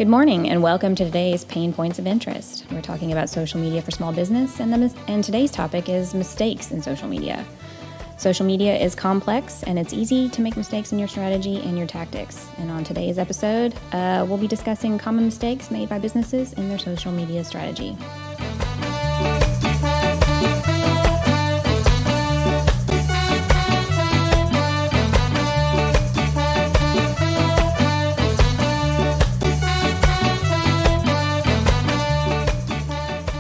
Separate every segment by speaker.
Speaker 1: Good morning and welcome to today's PaynePoints of Interest. We're talking about social media for small business and today's topic is mistakes in social media. Social media is complex and it's easy to make mistakes in your strategy and your tactics. And on today's episode, we'll be discussing common mistakes made by businesses in their social media strategy.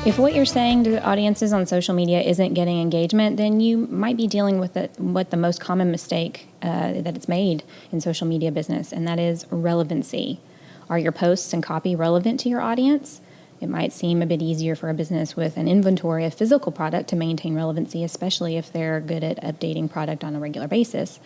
Speaker 1: If what you're saying to audiences on social media isn't getting engagement, then you might be dealing with what the most common mistake that it's made in social media business, and that is relevancy. Are your posts and copy relevant to your audience? It might seem a bit easier for a business with an inventory of physical product to maintain relevancy, especially if they're good at updating product on a regular basis.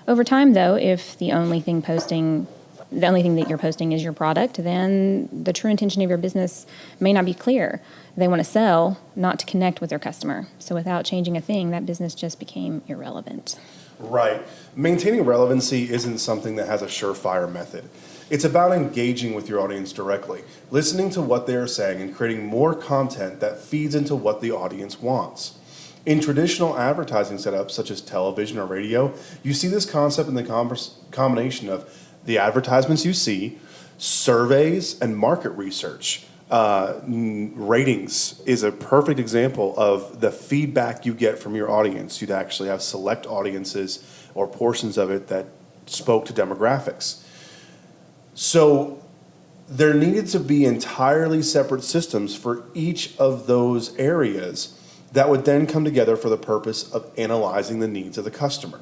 Speaker 1: Over time, though, if the only thing that you're posting is your product, then the true intention of your business may not be clear. They want to sell, not to connect with their customer. So without changing a thing, that business just became irrelevant.
Speaker 2: Right. Maintaining relevancy isn't something that has a surefire method. It's about engaging with your audience directly, listening to what they are saying, and creating more content that feeds into what the audience wants. In traditional advertising setups, such as television or radio, you see this concept in the combination of the advertisements you see, surveys, and market research. Ratings is a perfect example of the feedback you get from your audience. You'd actually have select audiences or portions of it that spoke to demographics. So there needed to be entirely separate systems for each of those areas that would then come together for the purpose of analyzing the needs of the customer.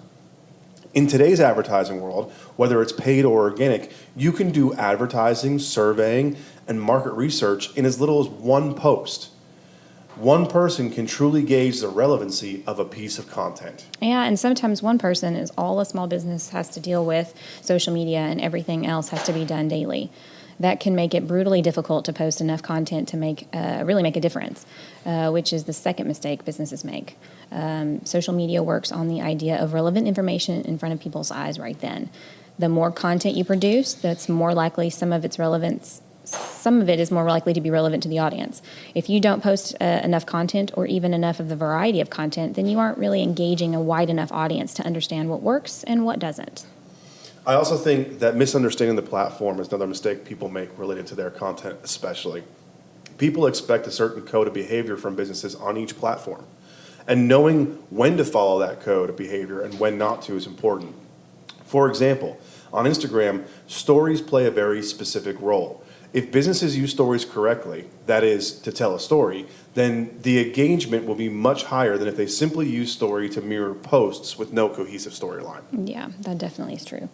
Speaker 2: In today's advertising world, whether it's paid or organic, you can do advertising, surveying, and market research in as little as one post. One person can truly gauge the relevancy of a piece of content.
Speaker 1: Yeah, and sometimes one person is all a small business has to deal with social media and everything else has to be done daily. That can make it brutally difficult to post enough content to really make a difference, which is the second mistake businesses make. Social media works on the idea of relevant information in front of people's eyes right then. The more content you produce, that's more likely some of it is more likely to be relevant to the audience. If you don't post enough content or even enough of the variety of content, then you aren't really engaging a wide enough audience to understand what works and what doesn't.
Speaker 2: I also think that misunderstanding the platform is another mistake people make related to their content especially. People expect a certain code of behavior from businesses on each platform. And knowing when to follow that code of behavior and when not to is important. For example, on Instagram, stories play a very specific role. If businesses use stories correctly, that is, to tell a story, then the engagement will be much higher than if they simply use story to mirror posts with no cohesive storyline.
Speaker 1: Yeah, that definitely is true.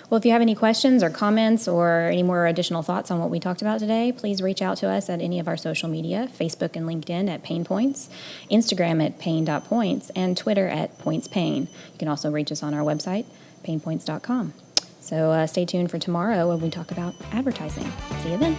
Speaker 1: Well, if you have any questions or comments or any more additional thoughts on what we talked about today, please reach out to us at any of our social media, Facebook and LinkedIn at PaynePoints, Instagram at Payne.points, and Twitter at PointsPayne. You can also reach us on our website, PaynePoints.com. So stay tuned for tomorrow when we talk about advertising. See you then.